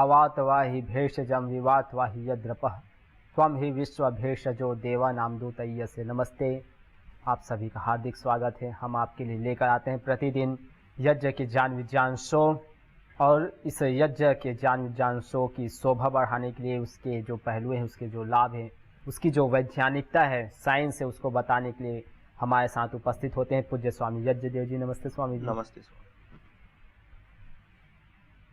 भावात वाहि भेषजम विवात वाहि यद्रपः त्वं ही विश्व भेषजो देवा नामदूतय्य से नमस्ते। आप सभी का हार्दिक स्वागत है। हम आपके लिए लेकर आते हैं प्रतिदिन यज्ञ के ज्ञान विज्ञान शो, और इस यज्ञ के ज्ञान विज्ञान शो की शोभा बढ़ाने के लिए उसके जो पहलू हैं, उसके जो लाभ हैं, उसकी जो वैज्ञानिकता है, साइंस है, उसको बताने के लिए हमारे साथ उपस्थित होते हैं पूज्य स्वामी यज्ञ देव जी। नमस्ते स्वामी जी। नमस्ते स्वामी।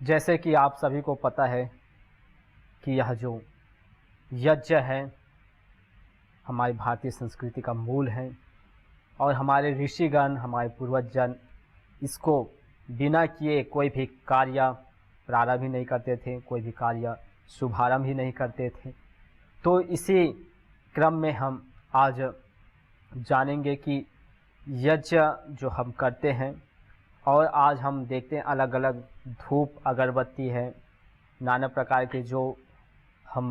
जैसे कि आप सभी को पता है कि यह जो यज्ञ है हमारी भारतीय संस्कृति का मूल है, और हमारे ऋषिगण, हमारे पूर्वजन इसको बिना किए कोई भी कार्य प्रारंभ ही नहीं करते थे, कोई भी कार्य शुभारंभ ही नहीं करते थे। तो इसी क्रम में हम आज जानेंगे कि यज्ञ जो हम करते हैं, और आज हम देखते हैं अलग अलग धूप अगरबत्ती है, नाना प्रकार के जो हम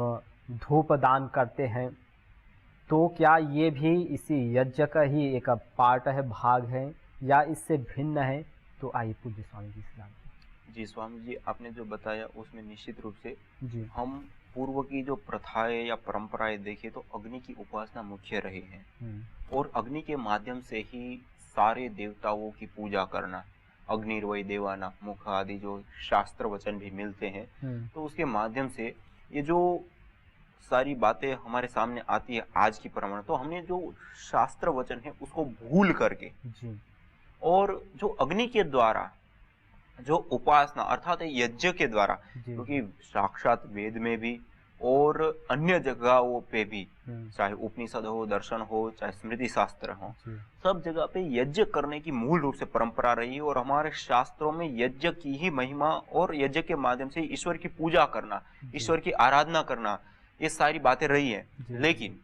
धूप दान करते हैं, तो क्या ये भी इसी यज्ञ का ही एक पार्ट है, भाग है, या इससे भिन्न है? तो आइए पूज्य स्वामी जी सलाम। जी स्वामी जी, आपने जो बताया उसमें निश्चित रूप से जी हम पूर्व की जो प्रथाएं या परंपराएं देखें तो अग्नि की उपासना मुख्य रही है, और अग्नि के माध्यम से ही सारे देवताओं की पूजा करना, अग्निर्वै देवाना मुख आदि जो शास्त्र वचन भी मिलते हैं, तो उसके माध्यम से ये जो सारी बातें हमारे सामने आती है आज की परंपरा, तो हमने जो शास्त्र वचन है उसको भूल करके जी और जो अग्नि के द्वारा जो उपासना अर्थात यज्ञ के द्वारा, क्योंकि साक्षात वेद में भी और अन्य जगहों पे भी, चाहे उपनिषद हो, दर्शन हो, चाहे स्मृति शास्त्र हो, सब जगह पे यज्ञ करने की मूल रूप से परंपरा रही है। और हमारे शास्त्रों में यज्ञ की ही महिमा और यज्ञ के माध्यम से ईश्वर की पूजा करना, ईश्वर की आराधना करना, ये सारी बातें रही है। लेकिन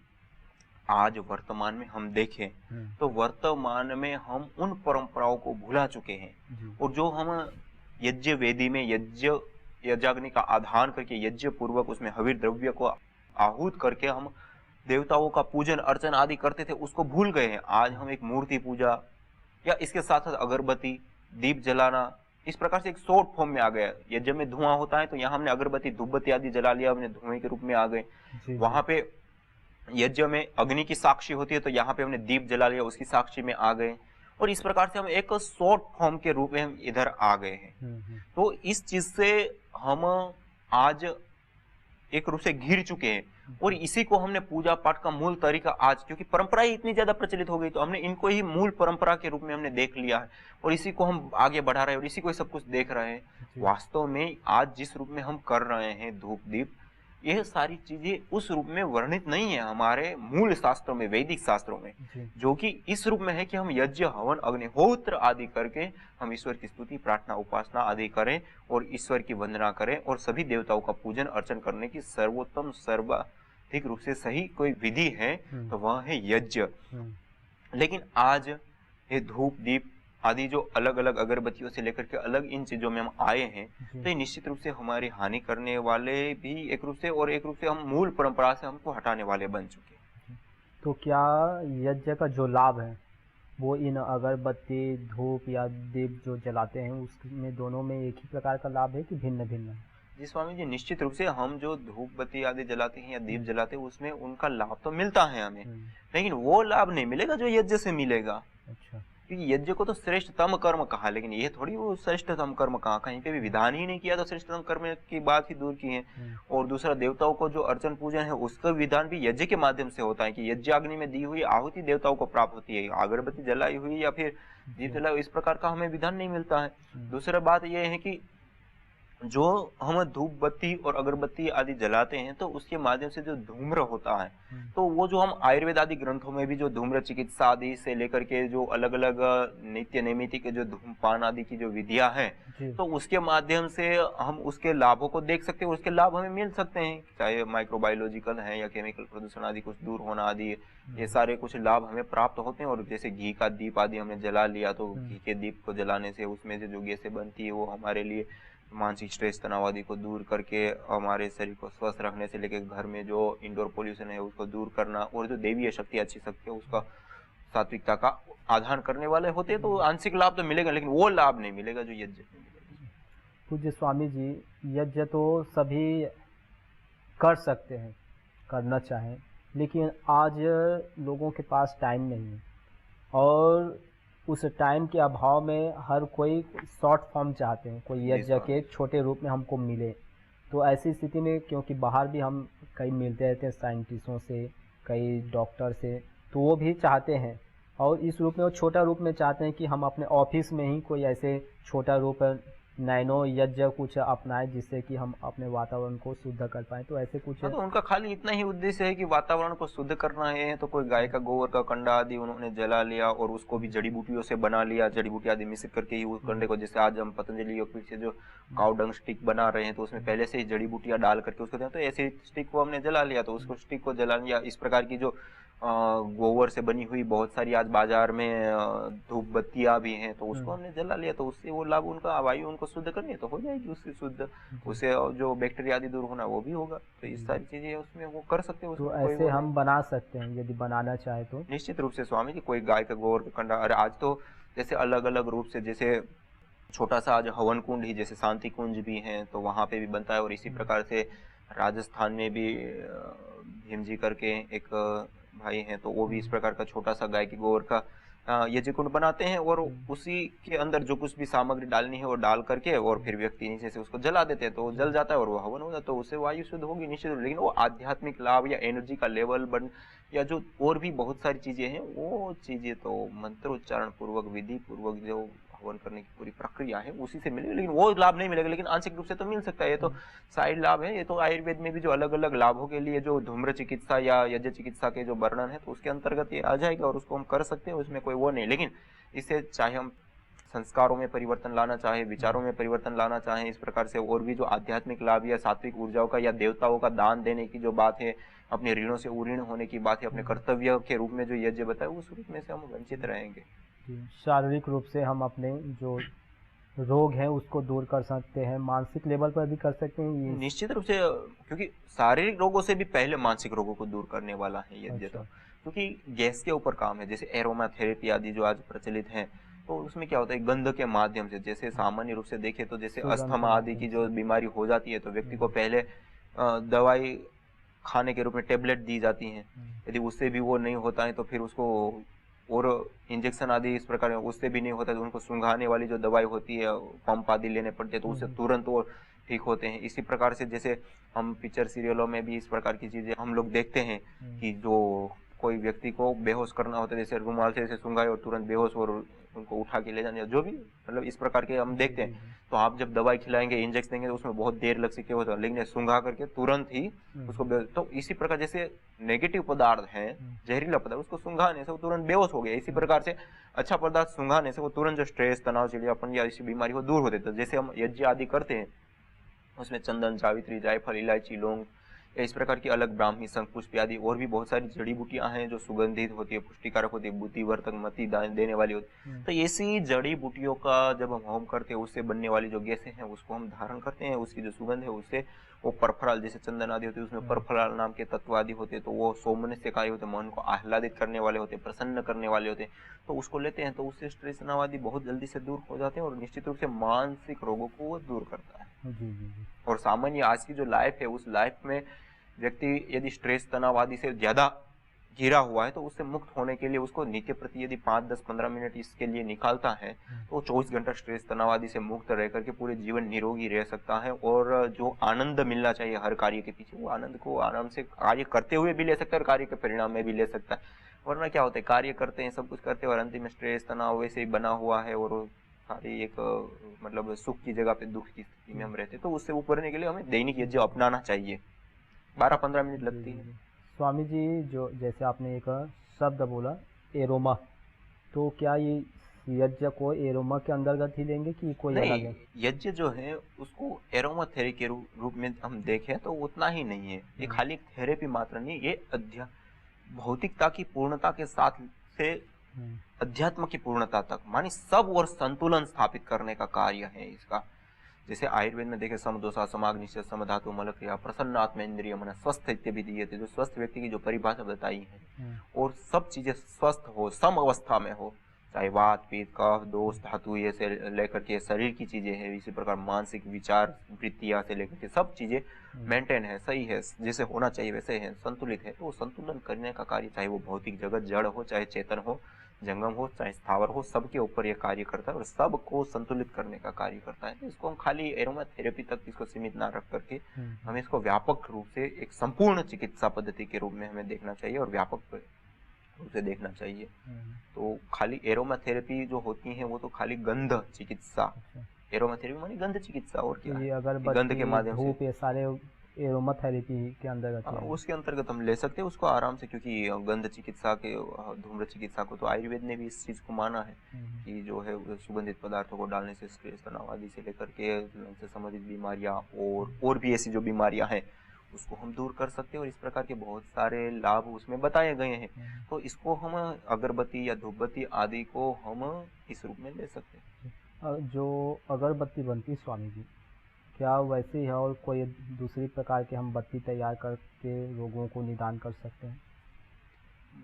आज वर्तमान में हम देखें तो वर्तमान में हम उन परंपराओं को भुला चुके हैं, और जो हम यज्ञ वेदी में यज्ञाग्नि का आधान करके यज्ञ पूर्वक उसमें हविर द्रव्य को आहूत करके हम देवताओं का पूजन अर्चन आदि करते थे, उसको भूल गए हैं। आज हम एक मूर्ति पूजा या इसके साथ साथ अगरबत्ती, दीप जलाना, इस प्रकार से एक शॉर्ट फॉर्म में आ गया। यज्ञ में धुआं होता है तो यहाँ हमने अगरबत्ती धूपबत्ती आदि जला लिया, हमने धुएं के रूप में आ गए। वहां पे यज्ञ में अग्नि की साक्षी होती है तो यहाँ पे हमने दीप जला लिया, उसकी साक्षी में आ गए, और इस प्रकार से हम एक शॉर्ट फॉर्म के रूप में हम इधर आ गए हैं। तो इस चीज से हम आज एक रूप से घिर चुके हैं, और इसी को हमने पूजा पाठ का मूल तरीका आज, क्योंकि परंपराएं इतनी ज्यादा प्रचलित हो गई, तो हमने इनको ही मूल परंपरा के रूप में हमने देख लिया है, और इसी को हम आगे बढ़ा रहे हैं, और इसी को सब कुछ देख रहे हैं। वास्तव में आज जिस रूप में हम कर रहे हैं धूप दीप, यह सारी चीजें उस रूप में वर्णित नहीं है हमारे मूल शास्त्रों में, वैदिक शास्त्रों में, जो कि इस रूप में है कि हम यज्ञ हवन अग्निहोत्र आदि करके हम ईश्वर की स्तुति प्रार्थना उपासना आदि करें और ईश्वर की वंदना करें, और सभी देवताओं का पूजन अर्चन करने की सर्वोत्तम सर्वाधिक रूप से सही कोई विधि है तो वह है यज्ञ। लेकिन आज ये धूप दीप आदि जो अलग अलग अगरबत्तियों से लेकर के अलग इन चीजों में हम आए हैं, तो ये निश्चित रूप से हमारी हानि करने वाले भी एक रूप से, और एक रूप से हम मूल परंपरा से हमको हटाने वाले बन चुके हैं। तो क्या यज्ञ का जो लाभ है वो इन अगरबत्ती धूप या दीप जो जलाते हैं उसमें दोनों में एक ही प्रकार का लाभ है कि भिन्न भिन्न है? जी स्वामी जी, निश्चित रूप से हम जो धूप बत्ती आदि जलाते हैं या दीप जलाते हैं उसमें उनका लाभ तो मिलता है हमें, लेकिन वो लाभ नहीं मिलेगा जो यज्ञ से मिलेगा। अच्छा, क्योंकि यज्ञ को तो श्रेष्ठतम कर्म कहा, लेकिन ये थोड़ी वो श्रेष्ठतम कर्म कहा, कहीं पे भी विधान ही नहीं किया तो श्रेष्ठतम कर्म की बात ही दूर की है। और दूसरा, देवताओं को जो अर्चन पूजन है उसका विधान भी यज्ञ के माध्यम से होता है कि यज्ञाग्नि में दी हुई आहुति देवताओं को प्राप्त होती है, अगरबत्ती जलाई हुई या फिर दीप जलाई हुई, इस प्रकार का हमें विधान नहीं मिलता है। दूसरा बात यह है कि जो हम धूप बत्ती और अगरबत्ती आदि जलाते हैं तो उसके माध्यम से जो धूम्र होता है, तो वो जो हम आयुर्वेद आदि ग्रंथों में भी जो धूम्र चिकित्सा आदि से लेकर के जो अलग अलग नित्य नैमित्तिक जो धूमपान आदि की जो विधियां हैं, तो उसके माध्यम से हम उसके लाभों को देख सकते हैं, उसके लाभ हमें मिल सकते हैं, चाहे माइक्रोबायोलॉजिकल है या केमिकल प्रदूषण आदि कुछ दूर होना आदि, ये सारे कुछ लाभ हमें प्राप्त होते हैं। और जैसे घी का दीप आदि हमने जला लिया तो घी के दीप को जलाने से उसमें से जो गैसें बनती है वो हमारे लिए मानसिक स्ट्रेस तनाव आदि को दूर करके हमारे शरीर को स्वस्थ रखने से लेकर घर में जो इंडोर पोल्यूशन है उसको दूर करना, और जो देवीय शक्ति अच्छी शक्ति है उसका सात्विकता का आधान करने वाले होते हैं, तो आंशिक लाभ तो मिलेगा, लेकिन वो लाभ नहीं मिलेगा जो यज्ञ में मिलेगा। पूज्य स्वामी जी, यज्ञ तो सभी कर सकते हैं, करना चाहें, लेकिन आज लोगों के पास टाइम नहीं है और उस टाइम के अभाव में हर कोई शॉर्ट फॉर्म चाहते हैं, कोई यज्ञ के छोटे रूप में हमको मिले। तो ऐसी स्थिति में, क्योंकि बाहर भी हम कई मिलते रहते हैं साइंटिस्टों से, कई डॉक्टर से, तो वो भी चाहते हैं और इस रूप में वो छोटा रूप में चाहते हैं कि हम अपने ऑफिस में ही कोई ऐसे छोटा रूप नैनो यज्ञ कुछ अपनाएं जिससे कि हम अपने वातावरण को शुद्ध कर पाएं। तो ऐसे कुछ तो उनका खाली इतना ही उद्देश्य है कि वातावरण को शुद्ध करना है। तो कोई गाय का गोबर का कंडा आदि उन्होंने जला लिया और उसको भी जड़ी बूटियों से बना लिया, जड़ी बूटी आदि मिश्रित करके ही उस कंडे को, जैसे आज हम पतंजलि योगपीठ से जो काउ डंग स्टिक बना रहे हैं तो उसमें पहले से ही जड़ी बूटियां डाल करके उसको दें, तो ऐसे स्टिक को हमने जला लिया, तो उसको स्टिक को जला लिया। इस प्रकार की जो गोबर से बनी हुई बहुत सारी आज बाजार में धूप बत्तियां भी हैं, तो उसको हमने जला लिया, तो उससे वो लाभ, उनका वायु उनको शुद्ध करनी है तो हो जाएगी उससे शुद्ध, उससे जो बैक्टीरिया आदि दूर होना वो भी होगा। तो इस सारी चीजें उसमें वो कर सकते हैं। तो ऐसे हम बना सकते हैं यदि बनाना चाहे तो निश्चित रूप से स्वामी जी। कोई गाय का गोबर का कंडा, अरे आज तो जैसे अलग अलग रूप से, जैसे छोटा सा आज हवन कुंड ही, जैसे शांति कुंज भी है तो वहां पे भी बनता है, और इसी प्रकार से राजस्थान में भी भीम जी करके एक भाई हैं, तो वो भी इस प्रकार का छोटा सा गाय के गोबर का यज्ञ कुंड बनाते हैं, और उसी के अंदर जो कुछ भी सामग्री डालनी है वो डाल करके और फिर व्यक्ति नीचे से उसको जला देते हैं, तो वो जल जाता है और वो हवन हो जाता है, तो उससे वायु शुद्ध होगी निश्चित रूप। लेकिन वो आध्यात्मिक लाभ या एनर्जी का लेवल बन, या जो और भी बहुत सारी चीजें हैं, वो चीजें तो मंत्र उच्चारण पूर्वक, विधि पूर्वक जो हवन करने की पूरी प्रक्रिया है उसी से मिलेगा, लेकिन वो लाभ नहीं मिलेगा, लेकिन आंशिक रूप से तो मिल सकता है। ये तो साइड लाभ है। ये तो आयुर्वेद में भी जो अलग अलग लाभों के लिए जो धूम्र चिकित्सा या यज्ञ चिकित्सा के जो वर्णन है, तो उसके अंतर्गत ये आ जाएगा और उसको हम कर सकते हैं, उसमें कोई वो नहीं। लेकिन इससे चाहे हम संस्कारों में परिवर्तन लाना चाहे, विचारों में परिवर्तन लाना चाहे, इस प्रकार से और भी जो आध्यात्मिक लाभ या सात्विक ऊर्जाओं का या देवताओं का दान देने की जो बात है, अपने ऋणों से उऋण होने की बात है, अपने कर्तव्य के रूप में जो यज्ञ बताए, उस रूप में से हम वंचित रहेंगे। शारीरिक रूप से हम अपने जो रोग है उसको दूर कर सकते हैं, मानसिक लेवल पर भी कर सकते हैं निश्चित रूप से, क्योंकि शारीरिक रोगों से भी पहले मानसिक रोगों को दूर करने वाला है यज्ञ। तो क्योंकि गैस के ऊपर काम है, जैसे एरोमा थेरेपी आदि जो आज प्रचलित है, तो उसमें क्या होता है, गंध के माध्यम से, जैसे सामान्य रूप से देखें तो जैसे अस्थमा आदि की जो बीमारी हो जाती है, तो व्यक्ति को पहले दवाई खाने के रूप में टेबलेट दी जाती है, यदि उससे भी वो नहीं होता है तो फिर उसको और इंजेक्शन आदि इस प्रकार, उससे भी नहीं होता तो उनको सूंघाने वाली जो दवाई होती है, पंप आदि लेने पड़ते हैं, तो उससे तुरंत वो ठीक होते हैं। इसी प्रकार से जैसे हम पिक्चर सीरियलों में भी इस प्रकार की चीजें हम लोग देखते हैं कि जो कोई व्यक्ति को बेहोश करना होता है, जैसे रुमाल से जैसे सूंघाए और तुरंत बेहोश और उनको उठा के ले जाने, जो भी मतलब इस प्रकार के हम देखते हैं। तो आप जब दवाई खिलाएंगे, इंजेक्शन देंगे, तो उसमें बहुत देर लग सकती है, लेकिन सूंघा करके तुरंत ही उसको, तो इसी प्रकार जैसे नेगेटिव पदार्थ है, जहरीला पदार्थ, उसको सूंघाने से वो तुरंत बेहोश हो गया। इसी प्रकार से अच्छा पदार्थ सूंघाने से वो तुरंत जो स्ट्रेस, तनाव, चिड़ियापन या इसी बीमारी को दूर हो देता है। जैसे हम यज्ञ आदि करते हैं, उसमें चंदन, जावित्री, जायफल, इलायची, लौंग, इस प्रकार की अलग ब्राह्मी, शंखपुष्पी आदि और भी बहुत सारी जड़ी बूटियां हैं जो सुगंधित होती है, पुष्टिकारक होती है, बुद्धिवर्धक, मति देने वाली होती है। तो ऐसी जड़ी बूटियों का जब हम होम करते हैं, उससे बनने वाली जो गैसें हैं उसको हम धारण करते हैं, उसकी जो सुगंध है उससे वो परफराल, जैसे चंदन आदि होते हैं उसमें परफराल नाम के तत्व आदि होते हैं, तो वो सौमनस्यकारी होते हैं, मन को आह्लादित करने वाले होते हैं, प्रसन्न करने वाले होते हैं, तो उसको लेते हैं, तो उससे स्ट्रेस, तनाव आदि बहुत जल्दी से दूर हो जाते हैं और निश्चित रूप से मानसिक रोगों को वो दूर करता है। और सामान्य आज की जो लाइफ है, उस लाइफ में व्यक्ति यदि स्ट्रेस, तनाव आदि से ज्यादा घिरा हुआ है, तो उससे मुक्त होने के लिए उसको नित्य प्रति यदि 5, 10, 15 मिनट इसके लिए निकालता है, तो 24 घंटा स्ट्रेस, तनाव आदि से मुक्त रह करके पूरे जीवन निरोगी रह सकता है। और जो आनंद मिलना चाहिए हर कार्य के पीछे, वो आनंद को आराम से कार्य करते हुए भी ले सकता है और कार्य के परिणाम में भी ले सकता है। वरना क्या होता है, कार्य करते हैं, सब कुछ करते हैं और अंतिम में स्ट्रेस, तनाव वैसे ही बना हुआ है और सारी एक मतलब सुख की जगह पे दुख की स्थिति में हम रहते हैं। तो उससे ऊपरने के लिए हमें दैनिक यज्ञ अपनाना चाहिए। 12-15 मिनट लगती है। स्वामी जी, जो जैसे आपने एक शब्द बोला एरोमा, तो क्या ये यज्ञ को एरोमा के अंतर्गत ही लेंगे कि कोई अलग है? यज्ञ जो है उसको एरोमा थेरेपी के रूप में हम देखें तो उतना ही नहीं है। ये खाली एक थेरेपी मात्र नहीं, ये भौतिकता की पूर्णता के साथ से अध्यात्म की पूर्णता तक, मानी सब और संतुलन स्थापित करने का कार्य है इसका। जैसे आयुर्वेद में देखे, समदोषा, समाग्निश्च, समधातु, मलक्रिया, प्रसन्नात्म इंद्रिय मन, स्वस्थ इत्यादि दिए थे, जो स्वस्थ व्यक्ति की जो परिभाषा बताई है, और सब चीजें स्वस्थ हो, सम अवस्था में हो, चाहे वात पित्त कफ दोष धातु ये से लेकर के शरीर की चीजें हैं, इसी प्रकार मानसिक विचार वृत्तियां से लेकर के सब चीजें मेंटेन है, सही है, जैसे होना चाहिए वैसे है, संतुलित है। तो संतुलन करने का कार्य, चाहे वो भौतिक जगत जड़ हो, चाहे चेतन हो, जंगम हो, चाहे स्थावर हो, सबके ऊपर ये कार्य करता है और सबको संतुलित करने का कार्य करता है। इसको हम खाली एरोमा थेरेपी तक इसको सीमित ना रख करके हमें इसको व्यापक रूप से एक संपूर्ण चिकित्सा पद्धति के रूप में हमें देखना चाहिए और व्यापक रूप से देखना चाहिए। तो खाली एरोमा थेरेपी जो होती है वो तो खाली गंध चिकित्सा, एरोमा थेरेपी मानी गंध चिकित्सा, और क्या है, गंध के माध्यम से, ये सारे एरोमा थेरेपी के अंतर्गत है। उसके अंतर्गत हम ले सकते हैं उसको आराम से, क्योंकि गंध चिकित्सा के धूम्र चिकित्सा को तो आयुर्वेद ने भी इस चीज को माना है कि जो है सुगंधित पदार्थों को डालने से स्ट्रेस तनाव आदि से लेकर के से संबंधित बीमारियां और भी ऐसी जो बीमारियां हैं उसको हम दूर कर सकते हैं और इस प्रकार के बहुत सारे लाभ उसमें बताए गए हैं। तो इसको हम अगरबत्ती या धूपबत्ती आदि को हम इस रूप में ले सकते हैं। जो अगरबत्ती बनती है स्वामी जी, क्या वैसे ही है और कोई दूसरी प्रकार के हम बत्ती तैयार करके रोगों को निदान कर सकते हैं?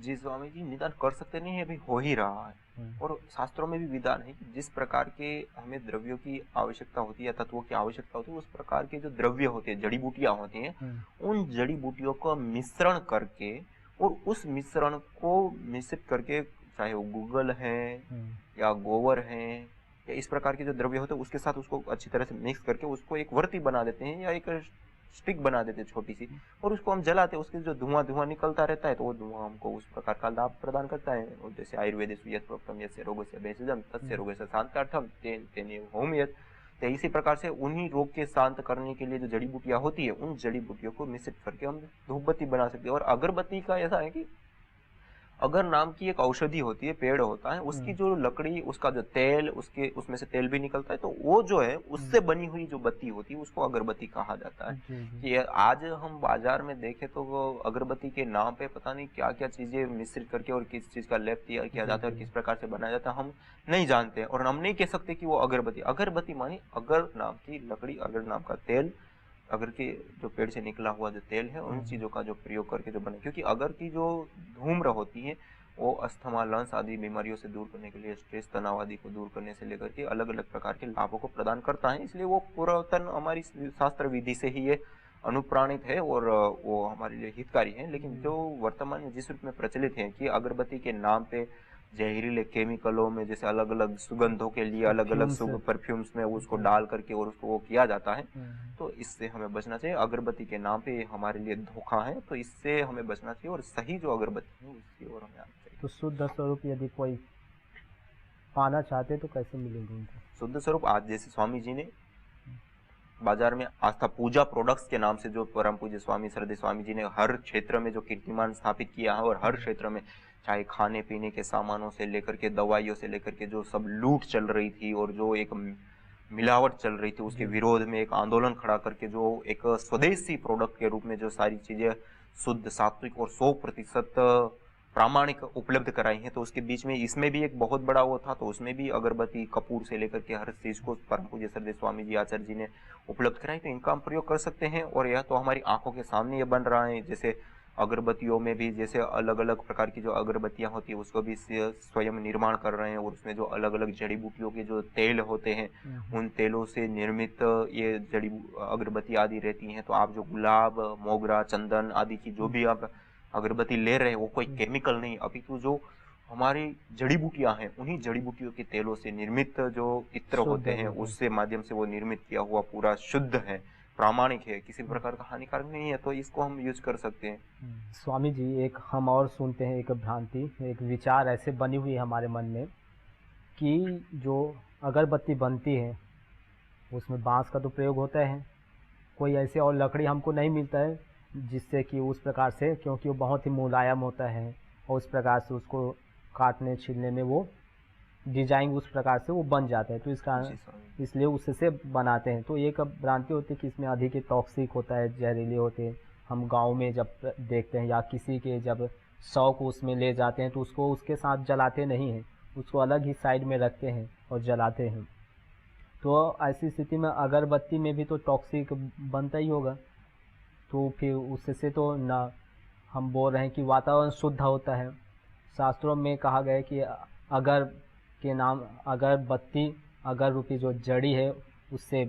जी स्वामी जी, निदान कर सकते नहीं है, अभी हो ही रहा है और शास्त्रों में भी विधान है कि जिस प्रकार के हमें द्रव्यों की आवश्यकता होती है, तत्वों की आवश्यकता होती है, उस प्रकार के जो द्रव्य होते हैं, जड़ी बूटियां होती हैं, उन जड़ी बूटियों का मिश्रण करके और उस मिश्रण को मिश्रित करके, चाहे वो गूगल है या गोबर है या इस प्रकार के जो द्रव्य होते हैं उसके साथ उसको अच्छी तरह से मिक्स करके उसको एक वर्ती बना देते हैं या एक स्टिक बना देते हैं छोटी सी, और उसको हम जलाते हैं, उसके जो धुआं निकलता रहता है तो वो धुआं हमको उस प्रकार का लाभ प्रदान करता है। और जैसे आयुर्वेदिक यत् प्रोक्तम यस्य रोगस्य भेषजम तस्य रोगस्य शांतार्थम तेन होम यत्, तो इसी प्रकार से उन्हीं रोग के शांत करने के लिए जो जड़ी बूटियां होती है उन जड़ी बूटियों को मिश्रित करके हम धूपबत्ती बना सकते हैं। और अगरबत्ती का ऐसा है कि अगर नाम की एक औषधि होती है, पेड़ होता है, उसकी जो लकड़ी, उसका जो तेल, उसमें से तेल भी निकलता है, तो वो जो है उससे बनी हुई जो बत्ती होती है उसको अगरबत्ती कहा जाता है। कि आज हम बाजार में देखें तो वो अगरबत्ती के नाम पे पता नहीं क्या क्या चीजें मिश्रित करके और किस चीज का लेप तैयार किया जाता है और किस प्रकार से बनाया जाता है हम नहीं जानते हैं, और हम नहीं कह सकते कि वो अगरबत्ती मानी अगर नाम की लकड़ी, अगर नाम का तेल, अगर के जो पेड़ से निकला हुआ जो तेल है उन चीजों का जो प्रयोग करके जो बने, क्योंकि अगर की जो धूम्र होती है वो अस्थमा, लंस आदि बीमारियों से दूर करने के लिए, स्ट्रेस तनाव आदि को दूर करने से लेकर के अलग अलग प्रकार के लाभों को प्रदान करता है। इसलिए वो पुरातन हमारी शास्त्र विधि से ही ये अनुप्राणित है और वो हमारे लिए हितकारी है। लेकिन जो वर्तमान में जिस रूप में प्रचलित है कि अगरबत्ती के नाम पे जहरीले केमिकलों में, जैसे अलग अलग सुगंधों के लिए अलग अलग परफ्यूम्स में उसको डाल करके और उसको वो किया जाता है, तो इससे हमें बचना चाहिए। अगरबत्ती के नाम पे हमारे लिए धोखा है, तो इससे हमें बचना चाहिए और सही जो अगरबत्ती है उसकी ओर हमें आना चाहिए। तो शुद्ध स्वरूप यदि कोई पाना चाहते तो कैसे मिलेंगे उनको? शुद्ध स्वरूप आज जैसे स्वामी जी ने बाजार में आस्था पूजा प्रोडक्ट्स के नाम से जो परम पूज्य स्वामी श्रद्धेय स्वामी जी ने हर क्षेत्र में जो कीर्तिमान स्थापित किया है, और हर क्षेत्र में चाहे खाने पीने के सामानों से लेकर के दवाइयों से लेकर के जो सब लूट चल रही थी और जो एक मिलावट चल रही थी उसके विरोध में एक आंदोलन खड़ा करके जो एक स्वदेशी प्रोडक्ट के रूप में जो सारी चीजें शुद्ध, सात्विक और 100% प्रामाणिक उपलब्ध कराई हैं, तो उसके बीच में इसमें भी एक बहुत बड़ा वो था, तो उसमें भी अगरबत्ती, कपूर से लेकर के हर चीज को परम पूज्य श्रद्धेय स्वामी जी आचार्य जी ने उपलब्ध कराई, तो इनका हम प्रयोग कर सकते हैं। और यह तो हमारी आंखों के सामने ये बन रहा है। जैसे अगरबत्तियों में भी जैसे अलग अलग प्रकार की जो अगरबत्तियां होती है उसको भी स्वयं निर्माण कर रहे हैं, और उसमें जो अलग अलग जड़ी बूटियों के जो तेल होते हैं उन तेलों से निर्मित ये जड़ी अगरबत्ती आदि रहती हैं। तो आप जो गुलाब, मोगरा, चंदन आदि की जो भी आप अगरबत्ती ले रहे हैं वो कोई केमिकल नहीं, अपितु जो हमारी जड़ी बूटियां हैं उन्हीं जड़ी बूटियों के तेलों से निर्मित जो इत्र होते हैं उससे माध्यम से वो निर्मित किया हुआ पूरा शुद्ध है, प्रामाणिक है, किसी प्रकार का हानिकारक नहीं है, तो इसको हम यूज कर सकते हैं। स्वामी जी, एक हम और सुनते हैं, एक भ्रांति, एक विचार ऐसे बनी हुई है हमारे मन में कि जो अगरबत्ती बनती है उसमें बांस का तो प्रयोग होता है, कोई ऐसे और लकड़ी हमको नहीं मिलता है जिससे कि उस प्रकार से, क्योंकि वो बहुत ही मुलायम होता है और उस प्रकार से उसको काटने छीलने में वो डिजाइन उस प्रकार से वो बन जाता है, तो इसका इसलिए उससे बनाते हैं। तो एक भ्रांति होती है कि इसमें अधिक टॉक्सिक होता है, जहरीले होते हैं। हम गांव में जब देखते हैं या किसी के जब शौक उसमें ले जाते हैं तो उसको उसके साथ जलाते नहीं हैं, उसको अलग ही साइड में रखते हैं और जलाते हैं। तो ऐसी स्थिति में अगरबत्ती में भी तो टॉक्सिक बनता ही होगा, तो फिर उससे तो ना हम बोल रहे हैं कि वातावरण शुद्ध होता है। शास्त्रों में कहा गया है कि अगर के नाम अगरबत्ती, अगर रूपी जो जड़ी है उससे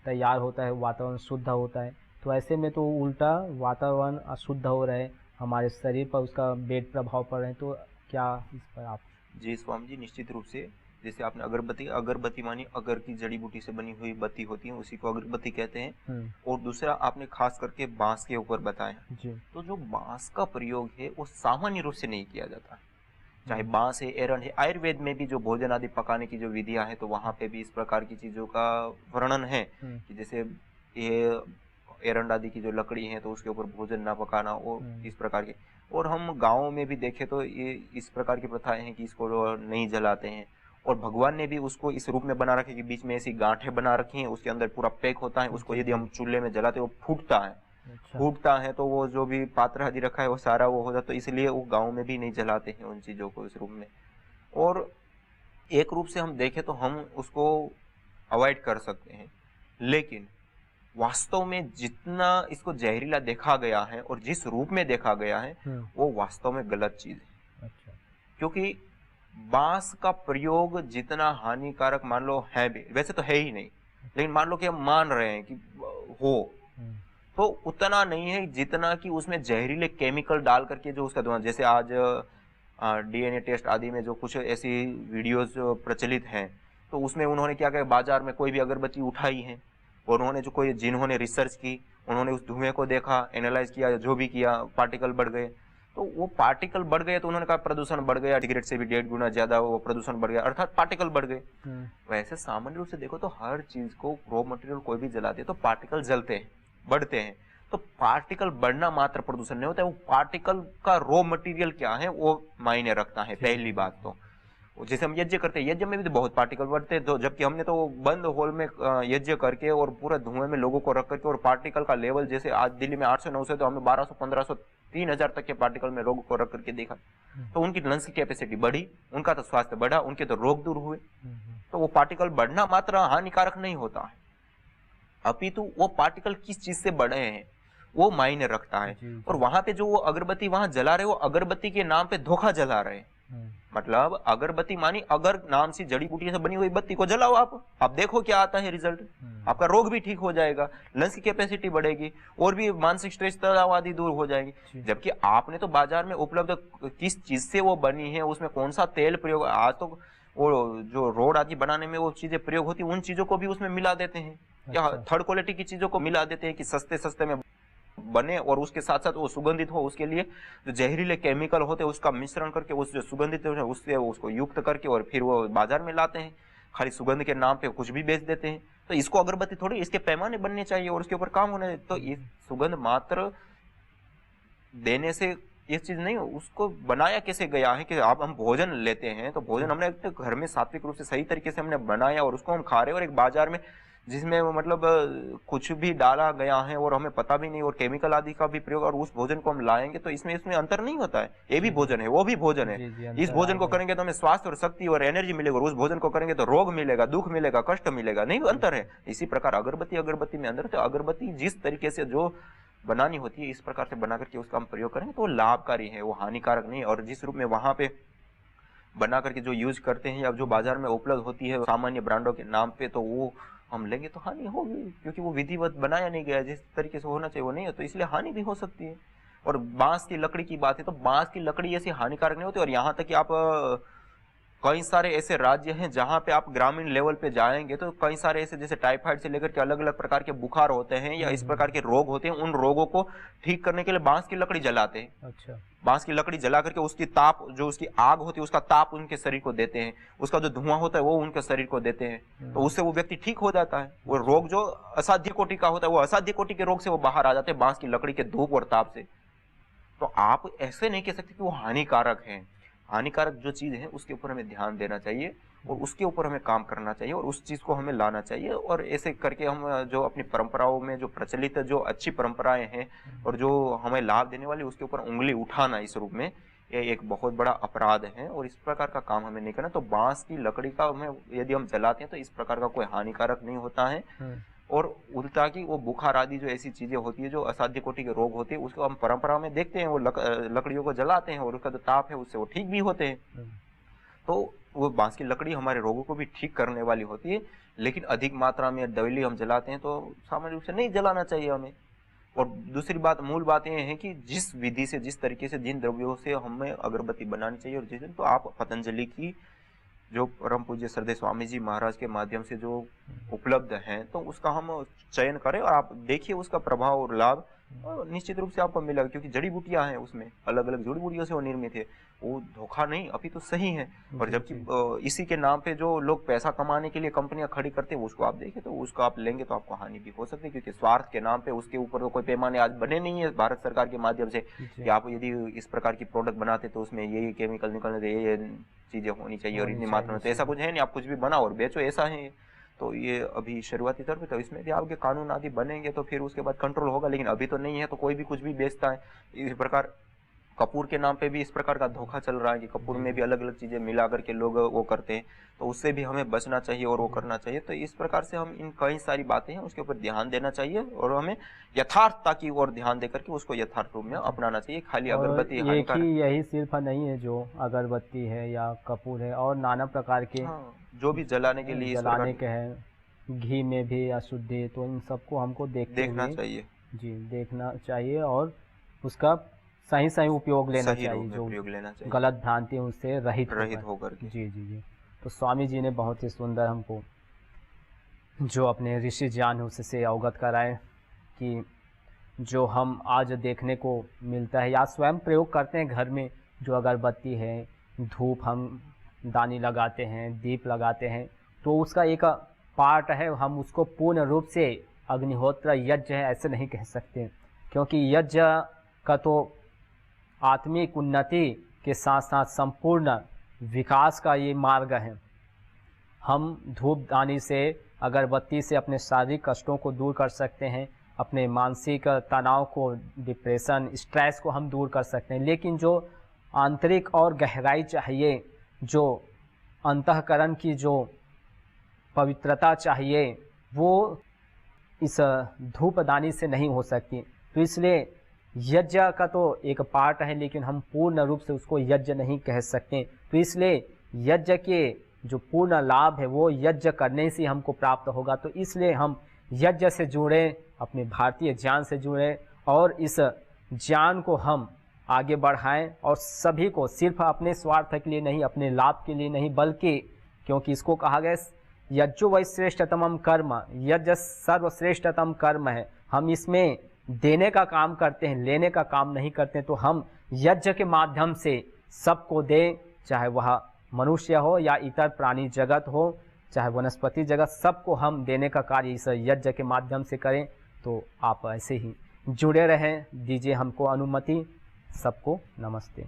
तैयार होता है, वातावरण शुद्ध होता है। तो ऐसे में तो उल्टा वातावरण अशुद्ध हो रहा है, हमारे शरीर पर उसका बेड प्रभाव पड़ रहे हैं। तो क्या इस पर आप? जी स्वामी जी, निश्चित रूप से जैसे आपने अगरबत्ती, अगरबत्ती मानी अगर की जड़ी बूटी से बनी हुई बत्ती होती है, उसी को अगरबत्ती कहते हैं। और दूसरा आपने खास करके बांस के ऊपर बताया जी। तो जो बांस का प्रयोग है वो सामान्य रूप से नहीं किया जाता, चाहे बांस है, एरंड है। आयुर्वेद में भी जो भोजन आदि पकाने की जो विधियां हैं तो वहां पे भी इस प्रकार की चीजों का वर्णन है कि जैसे ये एरंड आदि की जो लकड़ी है तो उसके ऊपर भोजन ना पकाना और इस प्रकार के। और हम गाँव में भी देखें तो ये इस प्रकार की प्रथाएं हैं कि इसको नहीं जलाते हैं। और भगवान ने भी उसको इस रूप में बना रखे कि बीच में ऐसी गांठें बना रखी हैं, उसके अंदर पूरा पैक होता है, उसको यदि हम चूल्हे में जलाते वो फूटता है। फूटता है तो वो जो भी पात्र आदि रखा है वो सारा वो हो जाता, तो इसलिए वो गाँव में भी नहीं जलाते हैं उन चीजों को इस रूप में। और एक रूप से हम देखें तो हम उसको अवॉइड कर सकते हैं, लेकिन वास्तव में जितना इसको जहरीला देखा गया है और जिस रूप में देखा गया है वो वास्तव में गलत चीज है। अच्छा। क्योंकि बांस का प्रयोग जितना हानिकारक मान लो है भी, वैसे तो है ही नहीं, लेकिन मान लो कि हम मान रहे हैं कि हो, तो उतना नहीं है जितना कि उसमें जहरीले केमिकल डाल करके जो उसका धुआं, जैसे आज डीएनए टेस्ट आदि में जो कुछ ऐसी वीडियोस प्रचलित हैं तो उसमें उन्होंने क्या किया, बाजार में कोई भी अगरबत्ती उठाई है और उन्होंने जो कोई जिन्होंने रिसर्च की उन्होंने उस धुएं को देखा, एनालाइज किया, जो भी किया, पार्टिकल बढ़ गए। तो वो पार्टिकल बढ़ गए तो उन्होंने कहा प्रदूषण बढ़ गया, सिगरेट से भी 1.5 गुना ज्यादा वो प्रदूषण बढ़ गया, अर्थात पार्टिकल बढ़ गए। वैसे सामान्य रूप से देखो तो हर चीज को रॉ मटेरियल कोई भी जलाते हैं तो पार्टिकल जलते हैं, बढ़ते हैं। तो पार्टिकल बढ़ना मात्र प्रदूषण नहीं होता है, वो पार्टिकल का रॉ मटेरियल क्या है वो मायने रखता है। पहली बात तो जैसे हम यज्ञ करते हैं, यज्ञ में भी तो बहुत पार्टिकल बढ़ते हैं, तो जबकि हमने तो बंद हॉल में यज्ञ करके और पूरा धुएं में लोगों को रख करके और पार्टिकल का लेवल जैसे आज दिल्ली में 800-900 तो हमने 1200, 1500, 3000 तक के पार्टिकल में लोगों को रख करके देखा। तो उनकी लंग्स की कैपेसिटी बढ़ी, उनका तो स्वास्थ्य बढ़ा, उनके तो रोग दूर हुए। तो वो पार्टिकल बढ़ना मात्र हानिकारक नहीं होता है, अपितु वो पार्टिकल किस चीज से बढ़े हैं वो मायने रखता है। और वहां पे जो वो अगरबत्ती वहां जला रहे, वो अगरबत्ती के नाम पे धोखा जला रहे। मतलब अगरबत्ती मानी अगर नाम से जड़ी बूटी से बनी हुई बत्ती को जलाओ आप देखो क्या आता है रिजल्ट। आपका रोग भी ठीक हो जाएगा, लंग्स की कैपेसिटी बढ़ेगी और भी मानसिक स्ट्रेस तनाव आदि दूर हो जाएगी। जबकि आपने तो बाजार में उपलब्ध किस चीज से वो बनी है, उसमें कौन सा तेल प्रयोग, आज तो वो जो रोड आदि बनाने में वो चीजें प्रयोग होती है उन चीजों को भी उसमें मिला देते हैं। या थर्ड क्वालिटी की चीजों को मिला देते हैं कि सस्ते सस्ते में बने और उसके साथ साथ वो सुगंधित हो। उसके लिए जो जहरीले केमिकल होते हैं उसका मिश्रण करके उस जो सुगंधित है उससे उसको युक्त करके और फिर वो बाजार में लाते हैं, खाली सुगंध के नाम पे कुछ भी बेच देते हैं। तो इसको अगरबत्ती थोड़ी, इसके पैमाने बनने चाहिए और उसके ऊपर काम होने। तो इस सुगंध मात्र देने से ये चीज नहीं, उसको बनाया कैसे गया है कि आप हम भोजन लेते हैं तो भोजन हमने घर में सात्विक रूप से सही तरीके से हमने बनाया और उसको हम खा रहे हैं, और एक बाजार में जिसमें मतलब कुछ भी डाला गया है और हमें पता भी नहीं और केमिकल आदि का भी प्रयोग, और उस भोजन को हम लाएंगे तो इसमें अंतर नहीं होता है। ये भी भोजन है, वो भी भोजन है। इस भोजन को करेंगे तो हमें स्वास्थ्य और शक्ति और एनर्जी मिलेगा, और उस भोजन को करेंगे तो रोग मिलेगा, दुख मिलेगा, कष्ट मिलेगा, नहीं अंतर है। इसी प्रकार अगरबत्ती में अंदर, तो अगरबत्ती जिस तरीके से जो बनानी होती है इस प्रकार से बना करके उसका हम प्रयोग करेंगे तो वो लाभकारी है, वो हानिकारक नहीं। और जिस रूप में वहां पे बना करके जो यूज करते हैं या जो बाजार में उपलब्ध होती है सामान्य ब्रांडों के नाम पे, तो वो हम लेंगे तो हानि होगी, क्योंकि वो विधिवत बनाया नहीं गया, जिस तरीके से होना चाहिए वो नहीं है, तो इसलिए हानि भी हो सकती है। और बांस की लकड़ी की बात है तो बांस की लकड़ी ऐसी हानिकारक नहीं होती। और यहाँ तक कि आप कई सारे ऐसे राज्य हैं जहां पे आप ग्रामीण लेवल पे जाएंगे तो कई सारे ऐसे जैसे टाइफाइड से लेकर के अलग अलग प्रकार के बुखार होते हैं या इस प्रकार के रोग होते हैं, उन रोगों को ठीक करने के लिए बांस की लकड़ी जलाते हैं। अच्छा। बांस की लकड़ी जला करके उसकी ताप, जो उसकी आग होती है उसका ताप उनके शरीर को देते हैं, उसका जो धुआं होता है वो उनके शरीर को देते हैं, तो उससे वो व्यक्ति ठीक हो जाता है। वो रोग जो असाध्य कोटि का होता है वो असाध्य कोटि के रोग से वो बाहर आ जाते हैं बांस की लकड़ी के धूप और ताप से। तो आप ऐसे नहीं कह सकते कि वो हानिकारक है। हानिकारक जो चीज है उसके ऊपर हमें ध्यान देना चाहिए और उसके ऊपर हमें काम करना चाहिए और उस चीज को हमें लाना चाहिए। और ऐसे करके हम जो अपनी परंपराओं में जो प्रचलित जो अच्छी परंपराएं हैं और जो हमें लाभ देने वाली, उसके ऊपर उंगली उठाना इस रूप में ये एक बहुत बड़ा अपराध है और इस प्रकार का काम हमें नहीं करना। तो बांस की लकड़ी का हमें यदि हम जलाते हैं तो इस प्रकार का कोई हानिकारक नहीं होता है। और उल्टा की वो बुखार आदि जो ऐसी चीजें होती है जो असाध्य कोटि के रोग होते हैं उसको हम परंपरा में देखते हैं, वो लकड़ियों को जलाते हैं और उसका जो ताप है उससे वो ठीक भी होते हैं। तो वो बांस की लकड़ी हमारे रोगों को भी ठीक करने वाली होती है, लेकिन अधिक मात्रा में डेली हम जलाते हैं तो सामान्य रूप से नहीं जलाना चाहिए हमें। और दूसरी बात, मूल बात यह है कि जिस विधि से, जिस तरीके से, जिन द्रव्यों से हमें अगरबत्ती बनानी चाहिए और जिस दिन, तो आप पतंजलि की जो परम पूज्य श्रद्धेय स्वामी जी महाराज के माध्यम से जो उपलब्ध हैं, तो उसका हम चयन करें और आप देखिए उसका प्रभाव और लाभ निश्चित रूप से आपको मिलेगा, क्योंकि जड़ी बूटियां हैं उसमें, अलग अलग जड़ी बूटियों से वो निर्मित है, वो धोखा नहीं, अभी तो सही है। और जबकि इसी के नाम पे जो लोग पैसा कमाने के लिए कंपनियां खड़ी करते हैं, उसको आप देखें तो उसको आप लेंगे तो आपको हानि भी हो सकती है, क्योंकि स्वार्थ के नाम पे उसके ऊपर तो कोई पैमाने आज बने नहीं है भारत सरकार के माध्यम से कि आप यदि इस प्रकार की प्रोडक्ट बनाते तो उसमें ये केमिकल निकलने, ये चीजें होनी चाहिए और इतनी मात्रा में, तो ऐसा कुछ है नहीं, आप कुछ भी बनाओ और बेचो, ऐसा है। तो ये अभी शुरुआती तौर पे, तो इसमें भी आपके कानून आदि बनेंगे तो फिर उसके बाद कंट्रोल होगा, लेकिन अभी तो नहीं है, तो कोई भी कुछ भी बेचता है। इस प्रकार कपूर के नाम पे भी इस प्रकार का धोखा चल रहा है कि कपूर में भी अलग अलग चीजें मिला करके लोग वो करते हैं, तो उससे भी हमें बचना चाहिए और वो करना चाहिए। तो इस प्रकार से हम इन कई सारी बातें हैं उसके ऊपर ध्यान देना चाहिए और हमें यथार्थता की ओर ध्यान देकर के उसको यथार्थ रूप में अपनाना चाहिए। खाली अगरबत्ती एक ही यही सिर्फ नहीं है जो अगरबत्ती है या कपूर है, और नाना प्रकार के जो भी जलाने के लिए जलाने के हैं, घी में भी अशुद्धि, तो इन सबको हमको देखना चाहिए जी, देखना चाहिए और उसका सही सही उपयोग लेना चाहिए, जो गलत भ्रांति है उससे रहित होकर के। जी जी जी। तो स्वामी जी ने बहुत ही सुंदर हमको जो अपने ऋषि ज्ञान उससे अवगत कराए कि जो हम आज देखने को मिलता है या स्वयं प्रयोग करते हैं घर में, जो अगरबत्ती है, धूप हम दानी लगाते हैं, दीप लगाते हैं, तो उसका एक पार्ट है, हम उसको पूर्ण रूप से अग्निहोत्र यज्ञ है ऐसे नहीं कह सकते, क्योंकि यज्ञ का तो आत्मिक उन्नति के साथ साथ संपूर्ण विकास का ये मार्ग है। हम धूप दानी से, अगरबत्ती से अपने शारीरिक कष्टों को दूर कर सकते हैं, अपने मानसिक तनाव को, डिप्रेशन, स्ट्रेस को हम दूर कर सकते हैं, लेकिन जो आंतरिक और गहराई चाहिए, जो अंतःकरण की जो पवित्रता चाहिए, वो इस धूपदानी से नहीं हो सकती। तो इसलिए यज्ञ का तो एक पार्ट है, लेकिन हम पूर्ण रूप से उसको यज्ञ नहीं कह सकते। तो इसलिए यज्ञ के जो पूर्ण लाभ है वो यज्ञ करने से हमको प्राप्त होगा। तो इसलिए हम यज्ञ से जुड़े, अपने भारतीय ज्ञान से जुड़े और इस ज्ञान को हम आगे बढ़ाएं, और सभी को सिर्फ अपने स्वार्थ के लिए नहीं, अपने लाभ के लिए नहीं, बल्कि क्योंकि इसको कहा गया यज्ञो वै श्रेष्ठतमम कर्म, यज्ञ सर्वश्रेष्ठतम कर्म है। हम इसमें देने का काम करते हैं, लेने का काम नहीं करते। तो हम यज्ञ के माध्यम से सबको दें, चाहे वह मनुष्य हो या इतर प्राणी जगत हो, चाहे वनस्पति जगत, सबको हम देने का कार्य इस यज्ञ के माध्यम से करें। तो आप ऐसे ही जुड़े रहें, दीजिए हमको अनुमति। सबको नमस्ते।